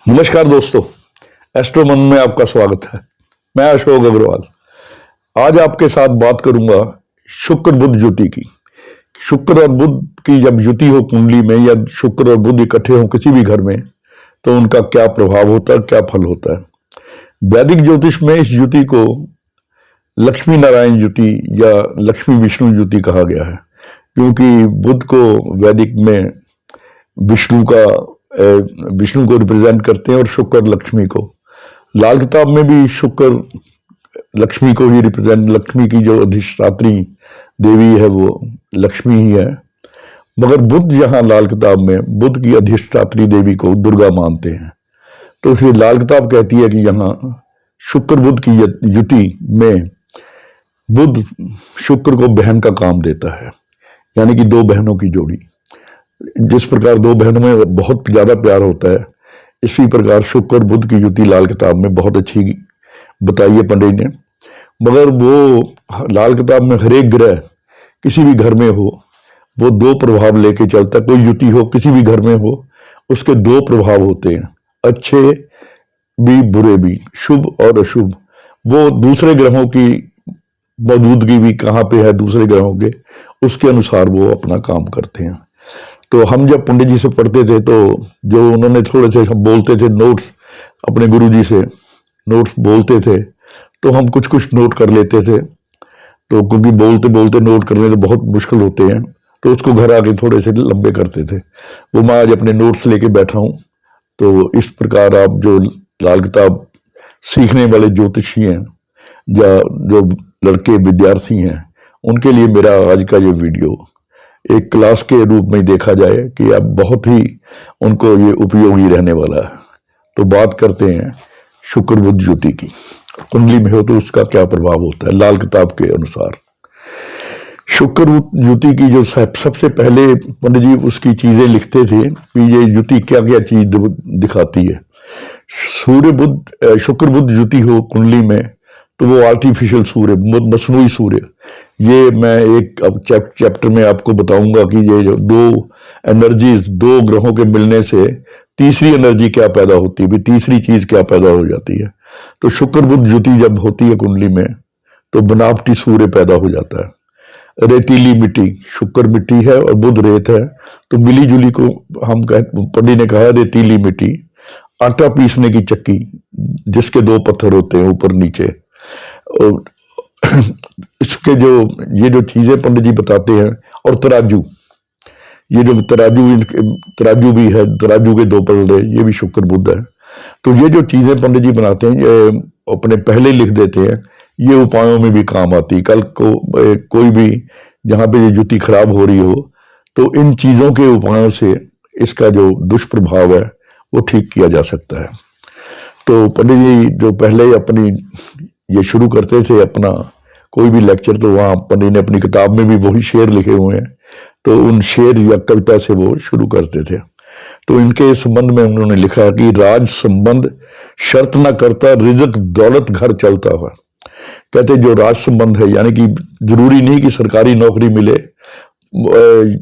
नमस्कार दोस्तों, एस्ट्रो मन में आपका स्वागत है। मैं अशोक अग्रवाल। आज आपके साथ बात करूंगा शुक्र बुध युति की। शुक्र और बुध की जब युति हो कुंडली में, या शुक्र और बुध इकट्ठे हो किसी भी घर में, तो उनका क्या प्रभाव होता है, क्या फल होता है। वैदिक ज्योतिष में इस युति को लक्ष्मी नारायण युति या लक्ष्मी विष्णु युति कहा गया है, क्योंकि बुध को वैदिक में विष्णु को रिप्रेजेंट करते हैं और शुक्र लक्ष्मी को। लाल किताब में भी शुक्र लक्ष्मी को ही रिप्रेजेंट, लक्ष्मी की जो अधिष्ठात्री देवी है वो लक्ष्मी ही है। मगर बुध यहाँ लाल किताब में बुध की अधिष्ठात्री देवी को दुर्गा मानते हैं, तो फिर लाल किताब कहती है कि यहाँ शुक्र बुध की युति में बुध शुक्र को बहन का काम देता है, यानी कि दो बहनों की जोड़ी। जिस प्रकार दो बहनों में बहुत ज्यादा प्यार होता है, इसी प्रकार शुक्र और बुध की युति लाल किताब में बहुत अच्छी बताई है पंडित ने। मगर वो लाल किताब में हर एक ग्रह किसी भी घर में हो, वो दो प्रभाव लेके चलता है। कोई युति हो किसी भी घर में हो, उसके दो प्रभाव होते हैं, अच्छे भी बुरे भी, शुभ और अशुभ। वो दूसरे ग्रहों की मौजूदगी भी कहाँ पे है दूसरे ग्रहों के, उसके अनुसार वो अपना काम करते हैं। तो हम जब पंडित जी से पढ़ते थे, तो जो उन्होंने थोड़े से हम बोलते थे नोट्स, अपने गुरुजी से नोट्स बोलते थे, तो हम कुछ कुछ नोट कर लेते थे। तो क्योंकि बोलते बोलते नोट करने तो बहुत मुश्किल होते हैं, तो उसको घर आके थोड़े से लंबे करते थे। वो मैं आज अपने नोट्स लेके बैठा हूँ। तो इस प्रकार आप जो लाल किताब सीखने वाले ज्योतिषी हैं या जो लड़के विद्यार्थी हैं, उनके लिए मेरा आज का ये वीडियो एक क्लास के रूप में देखा जाए कि अब बहुत ही उनको ये उपयोगी रहने वाला है। तो बात करते हैं शुक्र बुध युति की। कुंडली में हो तो उसका क्या प्रभाव होता है लाल किताब के अनुसार। शुक्र बुध युति की जो सबसे पहले पंडित जी उसकी चीजें लिखते थे कि ये युति क्या क्या चीज दिखाती है। सूर्य बुध शुक्र बुध युति हो कुंडली में, तो वो आर्टिफिशियल सूर्य, मसनूई सूर्य। ये मैं एक अब चैप्टर में आपको बताऊंगा कि ये जो दो एनर्जीज, दो ग्रहों के मिलने से तीसरी एनर्जी क्या पैदा होती है, तीसरी चीज क्या पैदा हो जाती है। तो शुक्र बुध युति जब होती है कुंडली में, तो बनावटी सूर्य पैदा हो जाता है। रेतीली मिट्टी, शुक्र मिट्टी है और बुध रेत है, तो मिली जुली को हम पंडित ने कहा रेतीली मिट्टी। आटा पीसने की चक्की जिसके दो पत्थर होते हैं ऊपर नीचे। और इसके ये जो चीजें पंडित जी बताते हैं, और तराजू, ये जो तराजू भी है, तराजू के दो पलड़े, ये भी शुक्र बुध है। तो ये जो चीजें पंडित जी बनाते हैं, ये अपने पहले लिख देते हैं, ये उपायों में भी काम आती है। कल को कोई भी जहां पे ये युति खराब हो रही हो, तो इन चीजों के उपायों से इसका जो दुष्प्रभाव है वो ठीक किया जा सकता है। तो पंडित जी जो पहले अपनी ये शुरू करते थे अपना कोई भी लेक्चर, तो वहां पंडित ने अपनी किताब में भी वही शेर लिखे हुए हैं, तो उन शेर या कविता से वो शुरू करते थे। तो इनके संबंध में उन्होंने लिखा कि राज संबंध शर्त न करता, रिजक दौलत घर चलता हुआ। कहते जो राज संबंध है, यानी कि जरूरी नहीं कि सरकारी नौकरी मिले,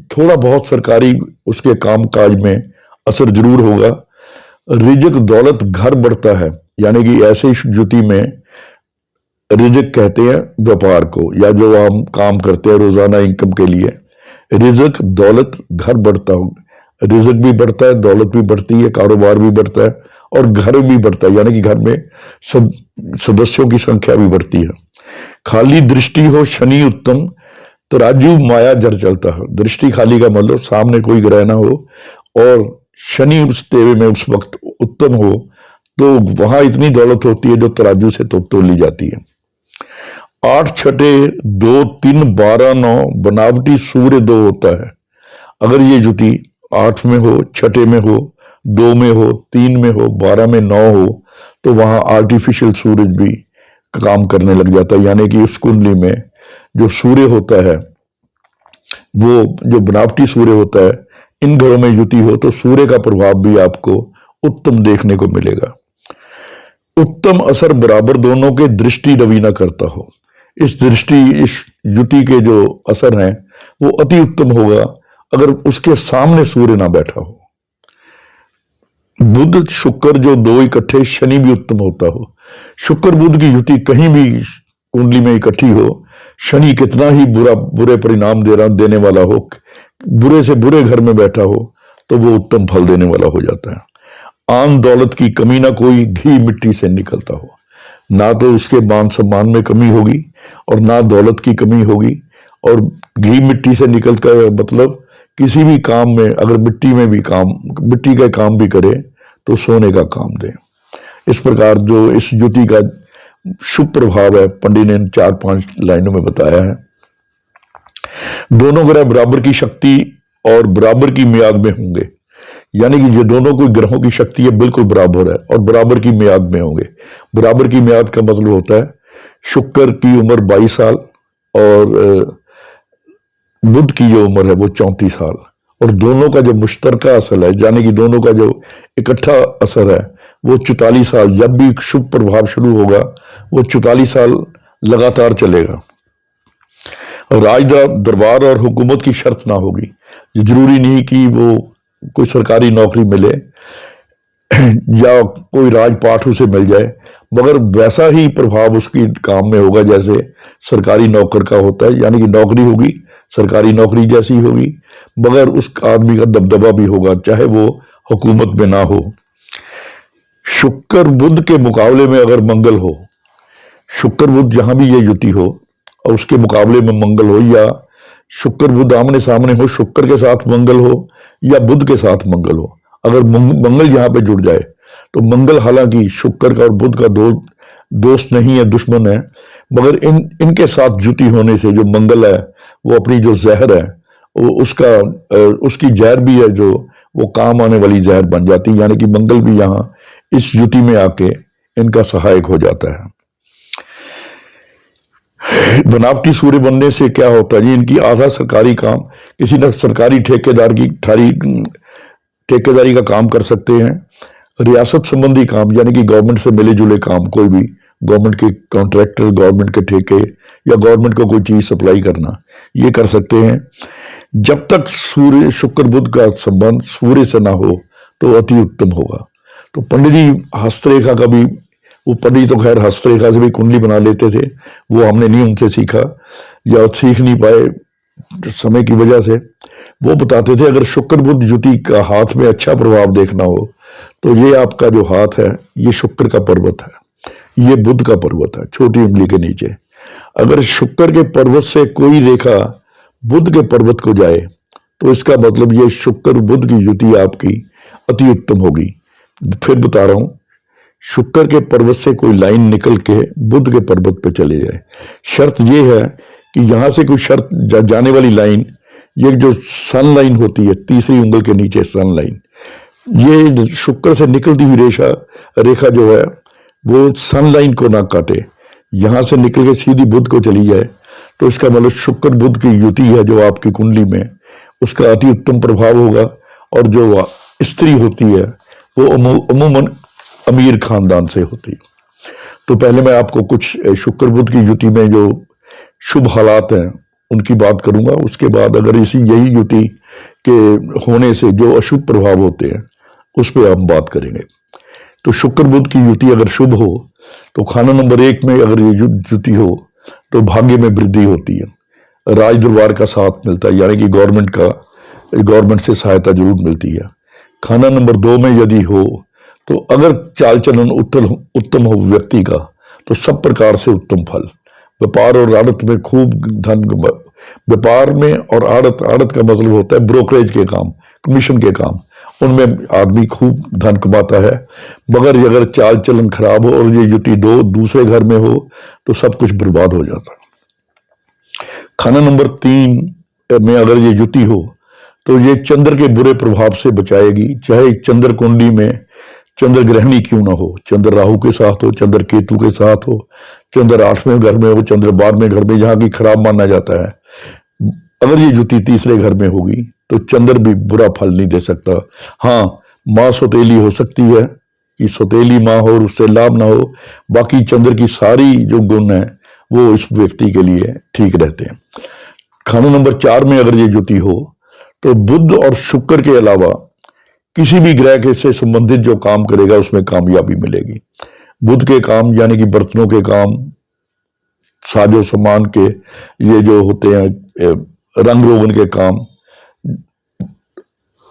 थोड़ा बहुत सरकारी उसके काम काज में असर जरूर होगा। रिजक दौलत घर बढ़ता है, यानी कि ऐसे युति में रिजक कहते हैं व्यापार को, या जो हम काम करते हैं रोजाना इनकम के लिए। रिजक दौलत घर बढ़ता हो, रिजक भी बढ़ता है, दौलत भी बढ़ती है, कारोबार भी बढ़ता है और घर भी बढ़ता है, यानी कि घर में सदस्यों की संख्या भी बढ़ती है। खाली दृष्टि हो शनि उत्तम, तराजू माया जर चलता है। दृष्टि खाली का मतलब सामने कोई ग्रह ना हो और शनि उस तेवे में उस वक्त उत्तम हो, तो वहां इतनी दौलत होती है जो तराजू से तोली जाती है। 8 छठे 2 3 12 9 बनावटी सूर्य 2 होता है। अगर ये युति 8 में हो, छठे में हो, 2 में हो, 3 में हो, 12 में 9 हो, तो वहां आर्टिफिशियल सूरज भी काम करने लग जाता है। यानी कि उस कुंडली में जो सूर्य होता है, वो जो बनावटी सूर्य होता है, इन घरों में युति हो तो सूर्य का प्रभाव भी आपको उत्तम देखने को मिलेगा। उत्तम असर बराबर दोनों के दृष्टि रवि न करता हो। इस युति के जो असर हैं वो अति उत्तम होगा अगर उसके सामने सूर्य ना बैठा हो। बुध शुक्र जो दो इकट्ठे, शनि भी उत्तम होता हो। शुक्र बुध की युति कहीं भी कुंडली में इकट्ठी हो, शनि कितना ही बुरे परिणाम देने वाला हो, बुरे से बुरे घर में बैठा हो, तो वो उत्तम फल देने वाला हो जाता है। आन दौलत की कमी ना कोई घी मिट्टी से निकलता हो, ना तो उसके मान सम्मान में कमी होगी और ना दौलत की कमी होगी। और घी मिट्टी से निकल कर मतलब किसी भी काम में अगर मिट्टी का काम भी करे तो सोने का काम दे। इस प्रकार जो इस युति का शुभ प्रभाव है पंडित ने 4-5 लाइनों में बताया है। दोनों ग्रह बराबर की शक्ति और बराबर की मियाद में होंगे, यानी कि ये दोनों कोई ग्रहों की शक्ति है बिल्कुल बराबर है और बराबर की मियाद में होंगे। बराबर की मियाद का मतलब होता है शुक्र की उम्र 22 साल और बुध की जो उम्र है वो 34 साल, और दोनों का जो मुश्तरका असर है यानी कि दोनों का जो इकट्ठा असर है वो 44 साल, जब भी शुभ प्रभाव शुरू होगा वो 44 साल लगातार चलेगा। राज दरबार और हुकूमत की शर्त ना होगी, जरूरी नहीं कि वो कोई सरकारी नौकरी मिले या कोई राजपाट उसे मिल जाए, मगर वैसा ही प्रभाव उसकी काम में होगा जैसे सरकारी नौकर का होता है, यानी कि नौकरी होगी सरकारी नौकरी जैसी होगी, मगर उस आदमी का दबदबा भी होगा चाहे वो हुकूमत में ना हो। शुक्र बुध के मुकाबले में अगर मंगल हो, शुक्र बुध जहां भी ये युति हो और उसके मुकाबले में मंगल हो, या शुक्र बुध आमने सामने हो, शुक्र के साथ मंगल हो या बुध के साथ मंगल हो, अगर मंगल यहां पे जुड़ जाए तो मंगल हालांकि शुक्र का और बुध का दोस्त नहीं है, दुश्मन है, मगर इनके साथ जुति होने से जो मंगल है वो अपनी जो जहर है वो उसकी जहर भी है जो वो काम आने वाली जहर बन जाती है, यानी कि मंगल भी यहां इस युति में आके इनका सहायक हो जाता है। बनावटी सूर्य बनने से क्या होता है जी, इनकी आधा सरकारी काम, किसी न सरकारी ठेकेदारी का काम कर सकते हैं। रियासत संबंधी काम यानी कि गवर्नमेंट से मिले जुले काम, कोई भी गवर्नमेंट के कॉन्ट्रैक्टर, गवर्नमेंट के ठेके या गवर्नमेंट को कोई चीज सप्लाई करना, ये कर सकते हैं। जब तक सूर्य शुक्र बुध का संबंध सूर्य से ना हो तो अति उत्तम होगा। तो पंडित जी हस्तरेखा का भी, वो पंडित तो खैर हस्तरेखा से भी कुंडली बना लेते थे, वो हमने नहीं उनसे सीखा या सीख नहीं पाए समय की वजह से। वो बताते थे अगर शुक्र बुध युति का हाथ में अच्छा प्रभाव देखना हो तो ये आपका जो हाथ है ये शुक्र का पर्वत है, ये बुध का पर्वत है छोटी उंगली के नीचे। अगर शुक्र के पर्वत से कोई रेखा बुध के पर्वत को जाए तो इसका मतलब ये शुक्र बुध की युति आपकी अति उत्तम होगी। फिर बता रहा हूं, शुक्र के पर्वत से कोई लाइन निकल के बुध के पर्वत पे चले जाए। शर्त यह है कि यहां से कोई शर्त जाने वाली लाइन, ये जो सन लाइन होती है तीसरी उंगल के नीचे सन लाइन, ये शुक्र से निकलती हुई रेखा जो है वो सन लाइन को ना काटे, यहां से निकल के सीधी बुध को चली जाए, तो इसका मतलब शुक्र बुध की युति है जो आपकी कुंडली में, उसका अति उत्तम प्रभाव होगा। और जो स्त्री होती है वो अमूमन अमीर खानदान से होती। तो पहले मैं आपको कुछ शुक्र बुध की युति में जो शुभ हालात हैं उनकी बात करूंगा, उसके बाद अगर यही युति के होने से जो अशुभ प्रभाव होते हैं उस पर हम बात करेंगे। तो शुक्र बुध की युति अगर शुभ हो तो खाना नंबर 1 में अगर ये युति हो तो भाग्य में वृद्धि होती है, राज दरबार का साथ मिलता है, यानी कि गवर्नमेंट से सहायता जरूर मिलती है। खाना नंबर 2 में यदि हो तो अगर चाल चलन उत्तम हो व्यक्ति का तो सब प्रकार से उत्तम फल। व्यापार और आड़त में खूब धन, व्यापार में और आड़त का मतलब होता है ब्रोकरेज के काम, कमीशन के काम, उनमें आदमी खूब धन कमाता है। मगर अगर चाल चलन खराब हो और ये युति दूसरे घर में हो तो सब कुछ बर्बाद हो जाता है। खाना नंबर 3 में अगर ये युति हो तो ये चंद्र के बुरे प्रभाव से बचाएगी, चाहे चंद्र कुंडली में चंद्र ग्रहणी क्यों ना हो, चंद्र राहु के साथ हो, चंद्र केतु के साथ हो, चंद्र 8वें घर में हो, चंद्र 12वें घर में, जहां की खराब माना जाता है। अगर ये युति तीसरे घर में होगी तो चंद्र भी बुरा फल नहीं दे सकता। हाँ, मां सौतेली हो सकती है कि सौतेली मां हो और उससे लाभ ना हो, बाकी चंद्र की सारी जो गुण है वो इस व्यक्ति के लिए ठीक रहते हैं। खाना नंबर 4 में अगर ये युति हो तो बुध और शुक्र के अलावा किसी भी ग्रह के से संबंधित जो काम करेगा उसमें कामयाबी मिलेगी। बुध के काम यानी कि बर्तनों के काम, साजो सामान के, ये जो होते हैं रंग रोगन के काम,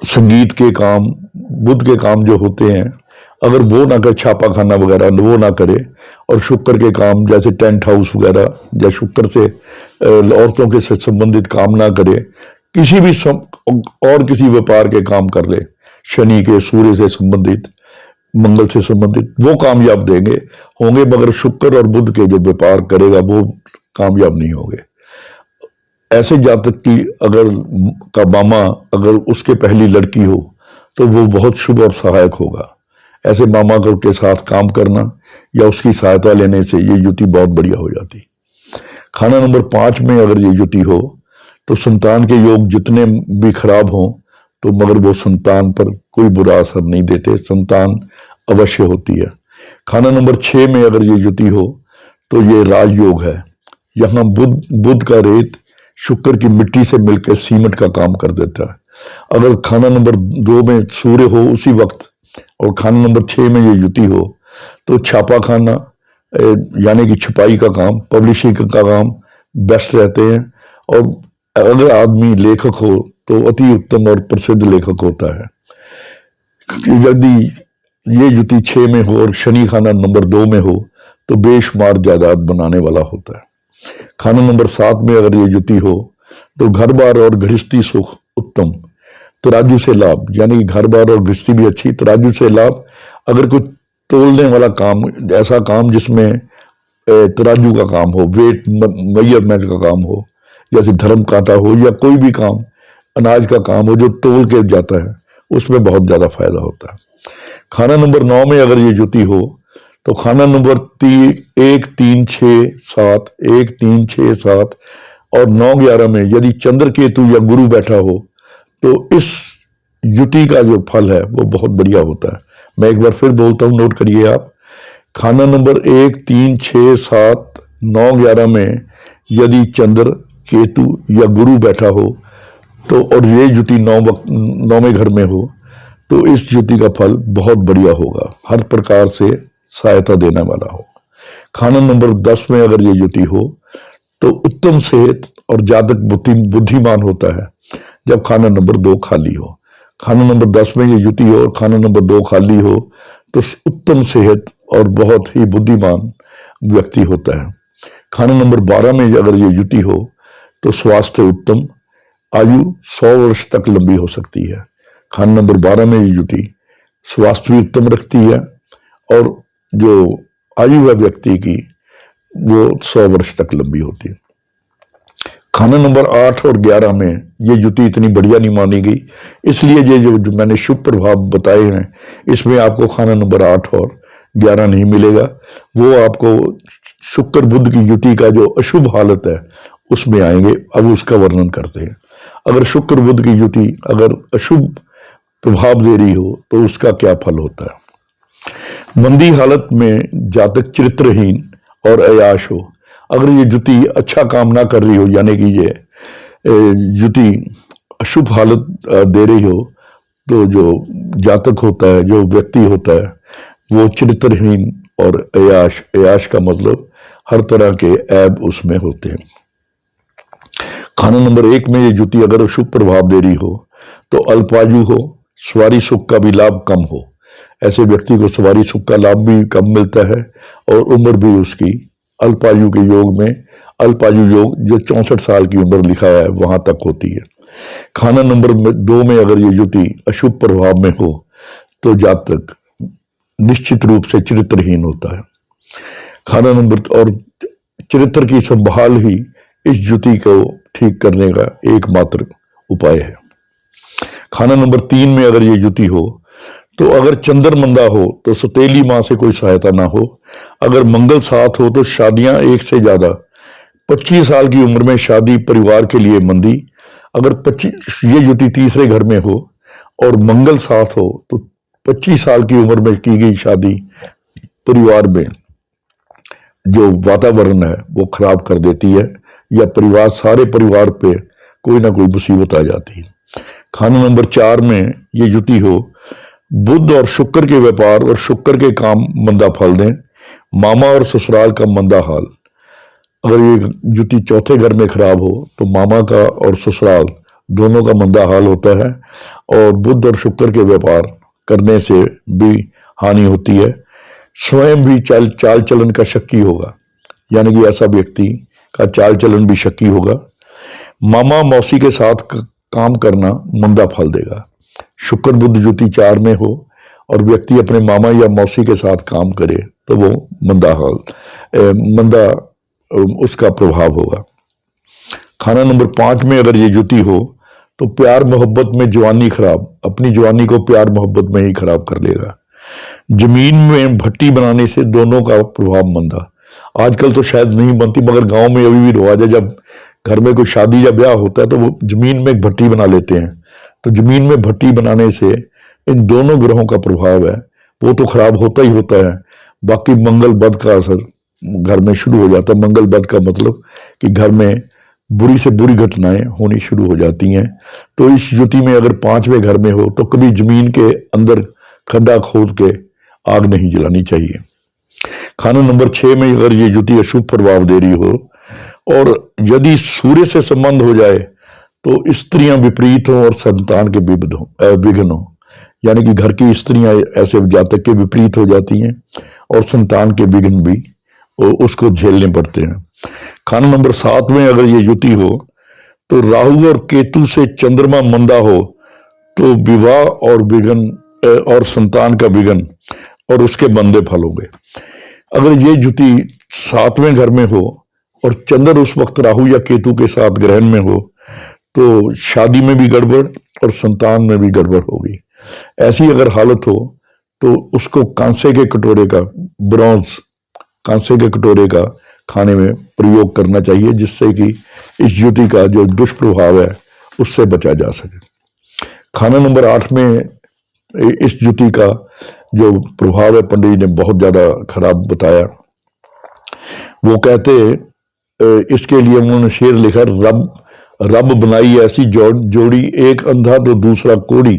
संगीत के काम, बुध के काम जो होते हैं, अगर वो ना करे, छापा खाना वगैरह वो ना करे, और शुक्र के काम जैसे टेंट हाउस वगैरह या शुक्र से औरतों के से संबंधित काम ना करे, किसी भी और किसी व्यापार के काम कर ले, शनि के, सूर्य से संबंधित, मंगल से संबंधित, वो कामयाब देंगे होंगे, मगर शुक्र और बुध के जो व्यापार करेगा वो कामयाब नहीं होंगे। ऐसे जातक की अगर का मामा अगर उसके पहली लड़की हो तो वो बहुत शुभ और सहायक होगा। ऐसे मामा के साथ काम करना या उसकी सहायता लेने से ये युति बहुत बढ़िया हो जाती। खाना नंबर 5 में अगर ये युति हो तो संतान के योग जितने भी खराब हों तो मगर वो संतान पर कोई बुरा असर नहीं देते, संतान अवश्य होती है। खाना नंबर 6 में अगर ये युति हो तो ये राजयोग है। यहाँ बुध का रेत शुक्र की मिट्टी से मिलकर सीमेंट का काम कर देता है। अगर खाना नंबर 2 में सूर्य हो उसी वक्त और खाना नंबर 6 में ये युति हो तो छापा खाना यानी कि छपाई का काम, पब्लिशिंग का काम बेस्ट रहते हैं। और अगर आदमी लेखक हो तो अति उत्तम और प्रसिद्ध लेखक होता है। यदि ये युति 6 में हो और शनि खाना नंबर 2 में हो तो बेशुमार जायदाद बनाने वाला होता है। खाना नंबर 7 में अगर ये युति हो तो घर बार और गृहस्थी सुख उत्तम, तराजू से लाभ, यानी घर बार और गृहस्थी भी अच्छी, तराजू से लाभ। अगर कुछ तोलने वाला काम, ऐसा काम जिसमें तराजू का काम हो, वेट मेजरमेंट का काम हो, जैसे धर्म कांटा हो या कोई भी काम अनाज का काम हो जो तोल के जाता है, उसमें बहुत ज्यादा फायदा होता है। खाना नंबर 9 में अगर ये युति हो तो खाना नंबर 1, 3, 6, 7, 1, 3, 6, 7 और 9, 11 में यदि चंद्र केतु या गुरु बैठा हो तो इस युति का जो फल है वो बहुत बढ़िया होता है। मैं एक बार फिर बोलता हूं, नोट करिए आप। खाना नंबर 1, 3, 6, 7, 9, 11 में यदि चंद्र केतु या गुरु बैठा हो तो और ये युति 9वें घर में हो तो इस युति का फल बहुत बढ़िया होगा, हर प्रकार से सहायता देने वाला हो। खाना नंबर 10 में अगर ये युति हो तो उत्तम सेहत और जातक बुद्धिमान होता है जब खाना नंबर 2 खाली हो। खाना नंबर 10 में ये युति हो और खाना नंबर 2 खाली हो तो उत्तम सेहत और बहुत ही बुद्धिमान व्यक्ति होता है। खाना नंबर 12 में अगर ये युति हो तो स्वास्थ्य उत्तम, आयु 100 वर्ष तक लंबी हो सकती है। खाना नंबर 12 में ये युति स्वास्थ्य भी उत्तम रखती है और जो आयु है व्यक्ति की वो 100 वर्ष तक लंबी होती है। खाना नंबर 8 और 11 में ये युति इतनी बढ़िया नहीं मानी गई, इसलिए ये जो मैंने शुभ प्रभाव बताए हैं इसमें आपको खाना नंबर 8 और 11 नहीं मिलेगा। वो आपको शुक्र बुध की युति का जो अशुभ हालत है उसमें आएंगे। अब उसका वर्णन करते हैं। अगर शुक्र बुध की युति अगर अशुभ प्रभाव दे रही हो तो उसका क्या फल होता है। मंदी हालत में जातक चरित्रहीन और अयाश हो। अगर ये युति अच्छा काम ना कर रही हो यानी कि ये युति अशुभ हालत दे रही हो तो जो जातक होता है, जो व्यक्ति होता है, वो चरित्रहीन और अयाश का मतलब हर तरह के ऐब उसमें होते हैं। खाना नंबर 1 में ये युति अगर अशुभ प्रभाव दे रही हो तो अल्पायु हो, सवारी सुख का भी लाभ कम हो। ऐसे व्यक्ति को सवारी सुख का लाभ भी कम मिलता है और उम्र भी उसकी अल्पायु के योग में, अल्पायु योग जो 64 साल की उम्र लिखा है वहां तक होती है। खाना नंबर 2 में अगर ये युति अशुभ प्रभाव में हो तो जातक निश्चित रूप से चरित्रहीन होता है। खाना नंबर और चरित्र की संभाल ही इस युति को ठीक करने का एकमात्र उपाय है। खाना नंबर 3 में अगर ये युति हो तो अगर चंद्र मंदा हो तो सौतेली मां से कोई सहायता ना हो। अगर मंगल साथ हो तो शादियां एक से ज्यादा, 25 साल की उम्र में शादी परिवार के लिए मंदी। अगर ये युति तीसरे घर में हो और मंगल साथ हो तो 25 साल की उम्र में की गई शादी परिवार में जो वातावरण है वो खराब कर देती है या सारे परिवार पे कोई ना कोई मुसीबत आ जाती है। खाना नंबर 4 में ये युति हो, बुध और शुक्र के व्यापार और शुक्र के काम मंदा फल दें, मामा और ससुराल का मंदा हाल। अगर ये युति चौथे घर में खराब हो तो मामा का और ससुराल दोनों का मंदा हाल होता है, और बुध और शुक्र के व्यापार करने से भी हानि होती है। स्वयं भी चाल चलन का शक्की होगा, यानी कि ऐसा व्यक्ति का चाल चलन भी शक्की होगा। मामा मौसी के साथ काम करना मंदा फल देगा। शुक्र बुध युति 4 में हो और व्यक्ति अपने मामा या मौसी के साथ काम करे तो वो मंदा उसका प्रभाव होगा। खाना नंबर 5 में अगर ये युति हो तो प्यार मोहब्बत में जवानी खराब, अपनी जवानी को प्यार मोहब्बत में ही खराब कर लेगा। जमीन में भट्टी बनाने से दोनों का प्रभाव मंदा। आजकल तो शायद नहीं बनती, मगर गांव में अभी भी रिवाज है, जब घर में कोई शादी या ब्याह होता है तो वो जमीन में एक भट्टी बना लेते हैं। तो जमीन में भट्टी बनाने से इन दोनों ग्रहों का प्रभाव है वो तो खराब होता ही होता है, बाकी मंगल बद का असर घर में शुरू हो जाता है। मंगल बद का मतलब कि घर में बुरी से बुरी घटनाएं होनी शुरू हो जाती हैं। तो इस युति में अगर 5वें घर में हो तो कभी जमीन के अंदर खड्डा खोद के आग नहीं जलानी चाहिए। खाना नंबर 6 में अगर ये युति अशुभ प्रभाव दे रही हो और यदि सूर्य से संबंध हो जाए तो स्त्रियां विपरीत हों और संतान के विघ्न हो, यानी कि घर की स्त्रियां ऐसे जातक के विपरीत हो जाती हैं और संतान के विघ्न भी उसको झेलने पड़ते हैं। खाना नंबर 7 में अगर ये युति हो तो राहु और केतु से चंद्रमा मंदा हो तो विवाह और विघ्न और संतान का विघ्न और उसके मंदे फल होंगे। अगर ये युति 7वें घर में हो और चंद्र उस वक्त राहु या केतु के साथ ग्रहण में हो तो शादी में भी गड़बड़ और संतान में भी गड़बड़ होगी। ऐसी अगर हालत हो तो उसको कांसे के कटोरे का, ब्रॉन्ज कांसे के कटोरे का खाने में प्रयोग करना चाहिए, जिससे कि इस युति का जो दुष्प्रभाव है उससे बचा जा सके। खाना नंबर 8 में इस युति का जो प्रभाव है पंडित जी ने बहुत ज्यादा खराब बताया। वो कहते इसके लिए उन्होंने शेर लिखा, रब बनाई ऐसी जोड़ी, एक अंधा तो दूसरा कोड़ी,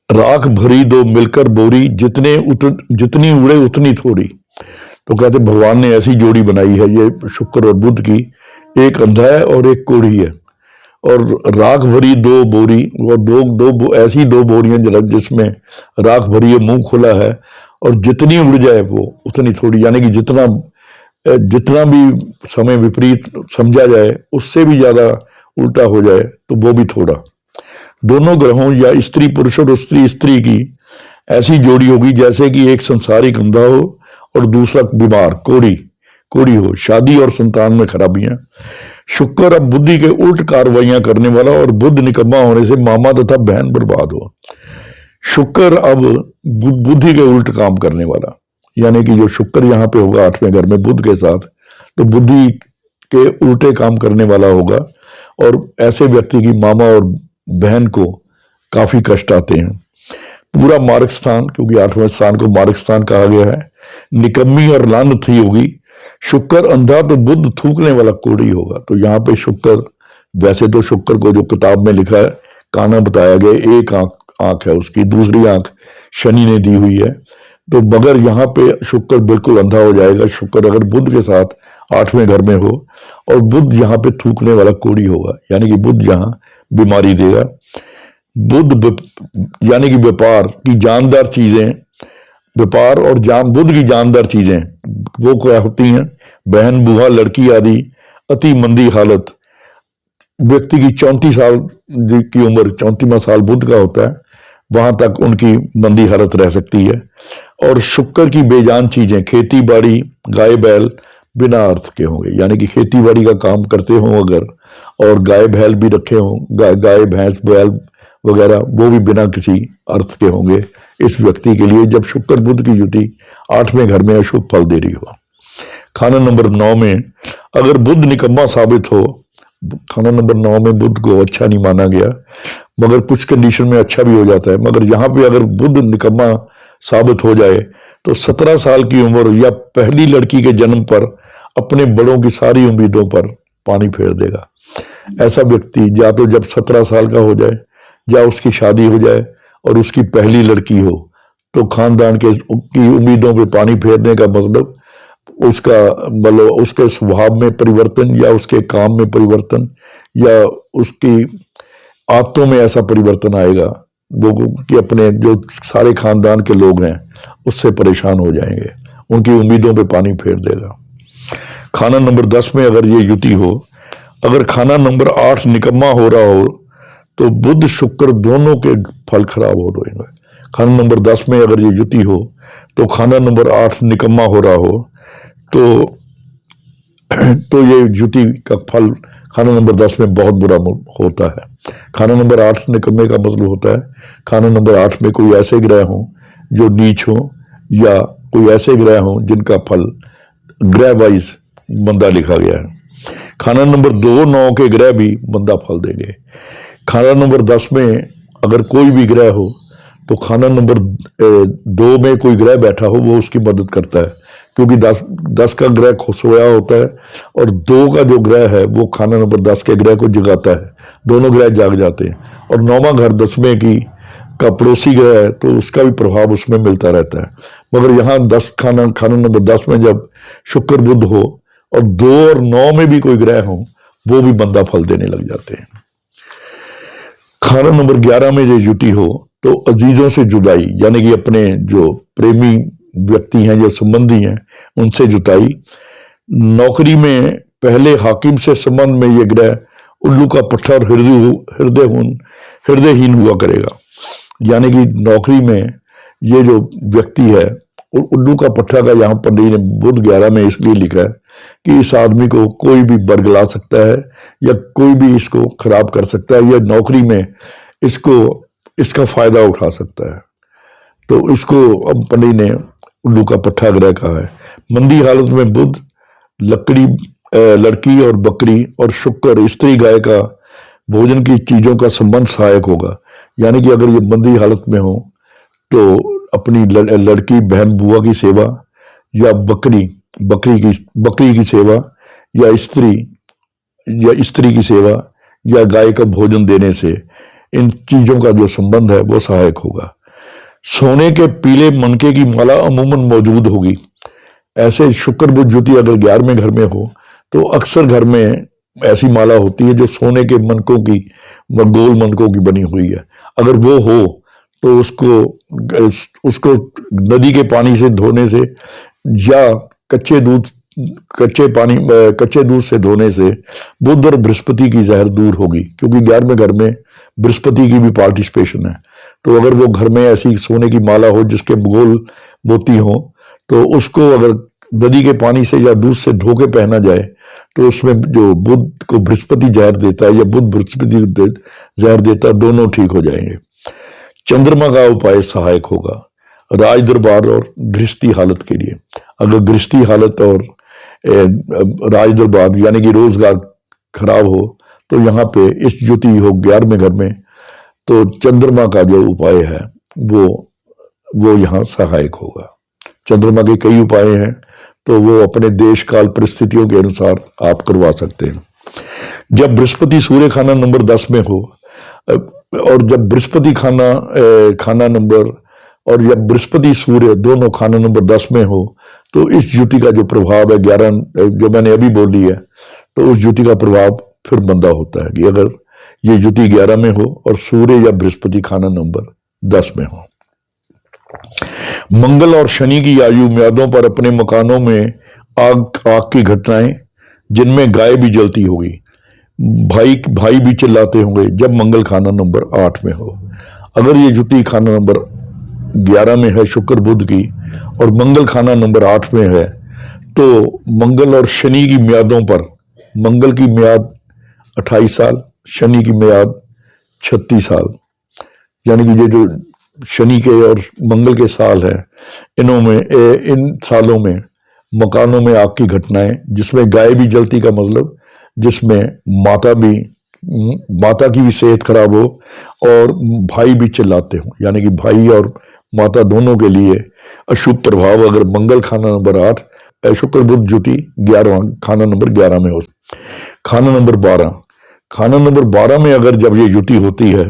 राख भरी दो मिलकर बोरी, जितनी उड़े उतनी थोड़ी। तो कहते भगवान ने ऐसी जोड़ी बनाई है ये शुक्र और बुध की, एक अंधा है और एक कोढ़ी है, और राख भरी दो बोरी, और दो ऐसी दो बोरियां जिसमें राख भरी है, मुंह खुला है, और जितनी उड़ जाए वो उतनी थोड़ी, यानी कि जितना भी समय विपरीत समझा जाए उससे भी ज्यादा उल्टा हो जाए तो वो भी थोड़ा। दोनों ग्रहों या स्त्री पुरुष और स्त्री की ऐसी जोड़ी होगी जैसे कि एक संसारिक अंधा हो और दूसरा बीमार कोढ़ी हो। शादी और संतान में खराबियां। शुक्र अब बुद्धि के उल्ट कार्रवाइयां करने वाला और बुध निकम्मा होने से मामा तथा बहन बर्बाद हो। शुक्र अब बुद्धि के उल्ट काम करने वाला, यानी कि जो शुक्र यहाँ पे होगा 8वें घर में बुध के साथ, तो बुद्धि के उल्टे काम करने वाला होगा, और ऐसे व्यक्ति की मामा और बहन को काफी कष्ट आते हैं। पूरा मार्ग स्थान, क्योंकि 8वें स्थान को मार्ग स्थान कहा गया है, निकम्मी और लानत ही होगी। शुक्र अंधा तो बुध थूकने वाला कोढ़ी होगा। तो यहाँ पे शुक्र, वैसे तो शुक्र को जो किताब में लिखा है काना बताया गया, एक आंख है उसकी, दूसरी आंख शनि ने दी हुई है। तो मगर यहाँ पे शुक्र बिल्कुल अंधा हो जाएगा। शुक्र अगर बुध के साथ 8वें घर में हो और बुध यहाँ पे थूकने वाला कोढ़ी होगा, यानी कि बुध यहाँ बीमारी देगा। बुध यानी कि व्यापार की जानदार चीजें, व्यापार और बुध की जानदार चीजें वो क्या होती हैं, बहन, बुआ, लड़की आदि। अति मंदी हालत, व्यक्ति की 34 साल की उम्र, 34वां साल बुध का होता है, वहां तक उनकी मंदी हालत रह सकती है। और शुक्र की बेजान चीजें, खेती बाड़ी, गाय बैल बिना अर्थ के होंगे, यानी कि खेती बाड़ी का काम करते हों अगर, और गाय बैल भी रखे हों, गाय भैंस बैल वगैरह, वो भी बिना किसी अर्थ के होंगे इस व्यक्ति के लिए, जब शुक्र बुध की युति 8वें घर में अशुभ फल दे रही हो। खाना नंबर 9 में अगर बुध निकम्मा साबित हो, खाना नंबर 9 में बुध को अच्छा नहीं माना गया, मगर कुछ कंडीशन में अच्छा भी हो जाता है। मगर यहाँ पे अगर बुध निकम्मा साबित हो जाए तो 17 साल की उम्र या पहली लड़की के जन्म पर अपने बड़ों की सारी उम्मीदों पर पानी फेर देगा। ऐसा व्यक्ति या तो जब 17 साल का हो जाए या उसकी शादी हो जाए और उसकी पहली लड़की हो, तो खानदान के की उम्मीदों पे पानी फेरने का मतलब उसका मतलब उसके स्वभाव में परिवर्तन या उसके काम में परिवर्तन या उसकी आदतों में ऐसा परिवर्तन आएगा वो कि अपने जो सारे खानदान के लोग हैं उससे परेशान हो जाएंगे, उनकी उम्मीदों पे पानी फेर देगा। खाना नंबर 10 में अगर ये युति हो, अगर खाना नंबर 8 निकम्मा हो रहा हो तो बुध शुक्र दोनों के फल खराब हो रहे हैं। खाना नंबर 10 में अगर ये युति हो तो खाना नंबर 8 निकम्मा हो रहा हो तो ये युति का फल खाना नंबर 10 में बहुत बुरा होता है। खाना नंबर 8 निकम्मे का मतलब होता है खाना नंबर 8 में कोई ऐसे ग्रह हो जो नीच हो या कोई ऐसे ग्रह हो जिनका फल ग्रह वाइज मंदा लिखा गया है। खाना नंबर 2-9 के ग्रह भी मंदा फल देंगे। खाना नंबर 10 में अगर कोई भी ग्रह हो तो खाना नंबर 2 में कोई ग्रह बैठा हो वो उसकी मदद करता है, क्योंकि 10 का ग्रह सोया होता है और 2 का जो ग्रह है वो खाना नंबर 10 के ग्रह को जगाता है, दोनों ग्रह जाग जाते हैं। और 9वां घर 10वें की का पड़ोसी ग्रह है तो उसका भी प्रभाव उसमें मिलता रहता है। मगर यहाँ 10 खाना नंबर 10 में जब शुक्र बुध हो और 2 और 9 में भी कोई ग्रह हो वो भी मंदा फल देने लग जाते हैं। खाना नंबर 11 में जो युति हो तो अजीजों से जुदाई, यानी कि अपने जो प्रेमी व्यक्ति हैं, जो संबंधी हैं, उनसे जुदाई। नौकरी में पहले हाकिम से संबंध में ये ग्रह उल्लू का पट्टा और हृदयहीन हुआ करेगा, यानी कि नौकरी में ये जो व्यक्ति है उल्लू का पट्टा का यहाँ पंडित ने बुध 11 में इसलिए लिखा है कि इस आदमी को कोई भी बरगला सकता है या कोई भी इसको खराब कर सकता है या नौकरी में इसका फायदा उठा सकता है। तो इसको अब पंडित ने उल्लू का पट्टा ग्रह कहा है। मंदी हालत में बुध लड़की और बकरी और शुक्र स्त्री गाय का भोजन की चीजों का संबंध सहायक होगा, यानी कि अगर ये मंदी हालत में हो तो अपनी लड़की बहन बुआ की सेवा या बकरी की सेवा या स्त्री की सेवा या गाय का भोजन देने से इन चीजों का जो संबंध है वो सहायक होगा। सोने के पीले मनके की माला अमूमन मौजूद होगी। ऐसे शुक्र बुध युति अगर 11वें घर में हो तो अक्सर घर में ऐसी माला होती है जो सोने के मनकों की गोल मनकों की बनी हुई है। अगर वो हो तो उसको नदी के पानी से धोने से या कच्चे दूध से धोने से बुध और बृहस्पति की जहर दूर होगी, क्योंकि 11वें घर में बृहस्पति की भी पार्टिसिपेशन है। तो अगर वो घर में ऐसी सोने की माला हो जिसके गोल मोती हो तो उसको अगर नदी के पानी से या दूध से धो के पहना जाए तो उसमें जो बुध को बृहस्पति जहर देता है या बुध बृहस्पति जहर देता है, दोनों ठीक हो जाएंगे। चंद्रमा का उपाय सहायक होगा राज दरबार और गृहस्थी हालत के लिए। अगर गृहस्थी हालत और राज दरबार यानी कि रोजगार खराब हो तो यहाँ पे इस युति हो 11वें घर में तो चंद्रमा का जो उपाय है वो यहाँ सहायक होगा। चंद्रमा के कई उपाय हैं तो वो अपने देश काल परिस्थितियों के अनुसार आप करवा सकते हैं। जब बृहस्पति सूर्य खाना नंबर 10 में हो और जब बृहस्पति खाना नंबर और जब बृहस्पति सूर्य दोनों खाना नंबर 10 में हो तो इस युति का जो प्रभाव है 11 जो मैंने अभी बोली है तो उस युति का प्रभाव फिर मंदा होता है कि अगर ये युति 11 में हो और सूर्य या बृहस्पति खाना नंबर 10 में हो। मंगल और शनि की आयु म्यादों पर अपने मकानों में आग की घटनाएं जिनमें गाय भी जलती होगी, भाई भी चिल्लाते होंगे जब मंगल खाना नंबर 8 में हो। अगर ये युति खाना नंबर 11 में है शुक्र बुध की और मंगल खाना नंबर 8 में है तो मंगल और शनि की म्यादों पर, मंगल की म्याद 28 साल, शनि की म्याद 36 साल, यानी कि ये जो शनि के और मंगल के साल है इन सालों में मकानों में आग की घटनाएं जिसमें गाय भी जलती का मतलब जिसमें माता की भी सेहत खराब हो और भाई भी चिल्लाते हो, यानी कि भाई और माता दोनों के लिए अशुभ प्रभाव अगर मंगल खाना नंबर 8 शुक्र बुध युति 11 खाना नंबर 11 में हो। खाना नंबर 12 खाना नंबर 12 में अगर जब ये युति होती है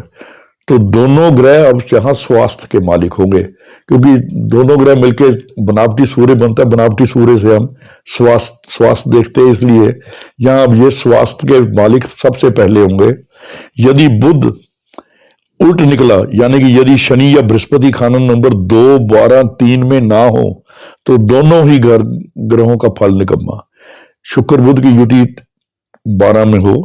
तो दोनों ग्रह अब यहाँ स्वास्थ्य के मालिक होंगे, क्योंकि दोनों ग्रह मिलकर बनावटी सूर्य बनता है। बनावटी सूर्य से हम स्वास्थ्य देखते हैं, इसलिए यहाँ अब ये स्वास्थ्य के मालिक सबसे पहले होंगे। यदि बुध उल्ट निकला, यानी कि यदि शनि या बृहस्पति खाना नंबर 2, 12, 3 में ना हो तो दोनों ही ग्रहों का फल निकम्मा। शुक्र बुध की युति 12 में हो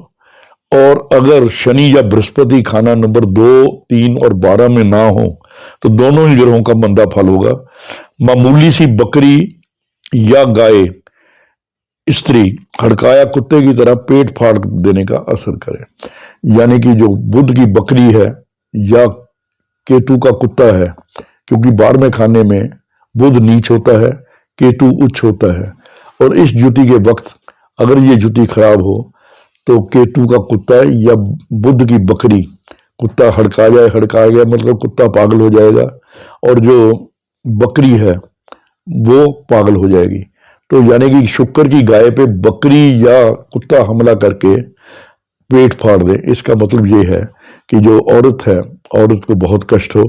और अगर शनि या बृहस्पति खाना नंबर 2, 3 और 12 में ना हो तो दोनों ही ग्रहों का मंदा फल होगा। मामूली सी बकरी या गाय स्त्री हड़काया कुत्ते की तरह पेट फाड़ देने का असर करे, यानी कि जो बुध की बकरी है या केतु का कुत्ता है, क्योंकि 12वें खाने में बुध नीच होता है, केतु उच्च होता है, और इस युति के वक्त अगर ये युति खराब हो तो केतु का कुत्ता या बुध की बकरी, कुत्ता हड़का गया मतलब कुत्ता पागल हो जाएगा और जो बकरी है वो पागल हो जाएगी। तो यानी कि शुक्र की गाय पे बकरी या कुत्ता हमला करके पेट फाड़ दे, इसका मतलब ये है कि जो औरत है, औरत को बहुत कष्ट हो,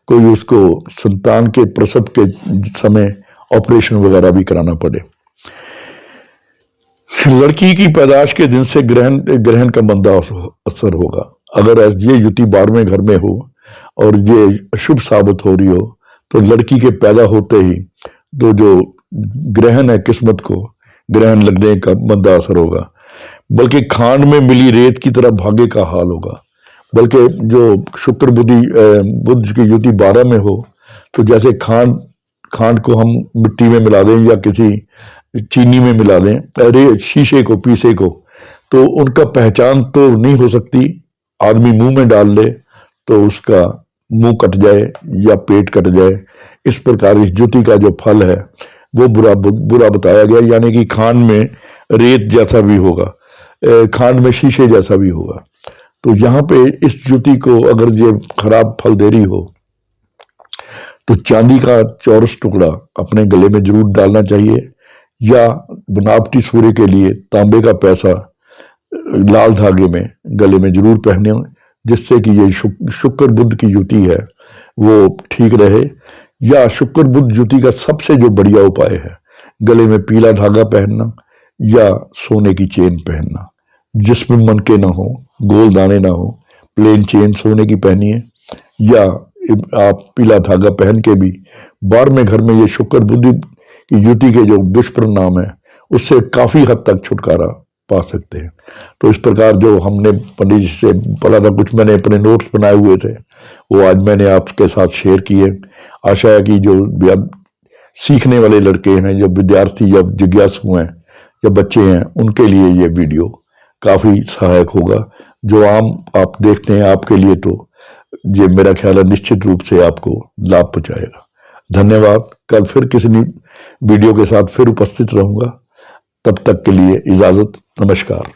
कोई उसको संतान के प्रसव के समय ऑपरेशन वगैरह भी कराना पड़े। लड़की की पैदाश के दिन से ग्रहण का मंदा असर होगा। अगर ये युति 12वें घर में हो और ये अशुभ साबित हो रही हो तो लड़की के पैदा होते ही तो जो ग्रहण है किस्मत को, ग्रहण लगने का मंदा असर होगा, बल्कि खांड में मिली रेत की तरह भाग्य का हाल होगा। बल्कि जो शुक्र बुध की युति 12 में हो तो जैसे खांड को हम मिट्टी में मिला दें या किसी चीनी में मिला दें, अरे शीशे को, पीसे को, तो उनका पहचान तो नहीं हो सकती। आदमी मुंह में डाल ले तो उसका मुंह कट जाए या पेट कट जाए। इस प्रकार इस युति का जो फल है वो बुरा बताया गया, यानी कि खांड में रेत जैसा भी होगा, खांड में शीशे जैसा भी होगा। तो यहाँ पे इस युति को अगर ये खराब फल दे रही हो तो चांदी का चौरस टुकड़ा अपने गले में जरूर डालना चाहिए, या बनावटी सूर्य के लिए तांबे का पैसा लाल धागे में गले में जरूर पहने, जिससे कि ये शुक्र बुध की युति है वो ठीक रहे। या शुक्र बुध युति का सबसे जो बढ़िया उपाय है, गले में पीला धागा पहनना या सोने की चेन पहनना, जिसमें मनके ना हो, गोल दाने ना हो, प्लेन चेन सोने की पहनिए, या आप पीला धागा पहन के भी 12वें घर में ये शुक्र बुध की युति के जो दुष्परिणाम है उससे काफी हद तक छुटकारा पा सकते हैं। तो इस प्रकार जो हमने पंडित जी से पढ़ा था, कुछ मैंने अपने नोट्स बनाए हुए थे, वो आज मैंने आपके साथ शेयर किए। आशा है कि जो सीखने वाले लड़के हैं, जो विद्यार्थी या जिज्ञासु हैं या बच्चे हैं, उनके लिए ये वीडियो काफी सहायक होगा। जो आम आप देखते हैं आपके लिए तो ये मेरा ख्याल है निश्चित रूप से आपको लाभ पहुंचाएगा। धन्यवाद। कल फिर किसी वीडियो के साथ फिर उपस्थित रहूंगा। तब तक के लिए इजाजत। नमस्कार।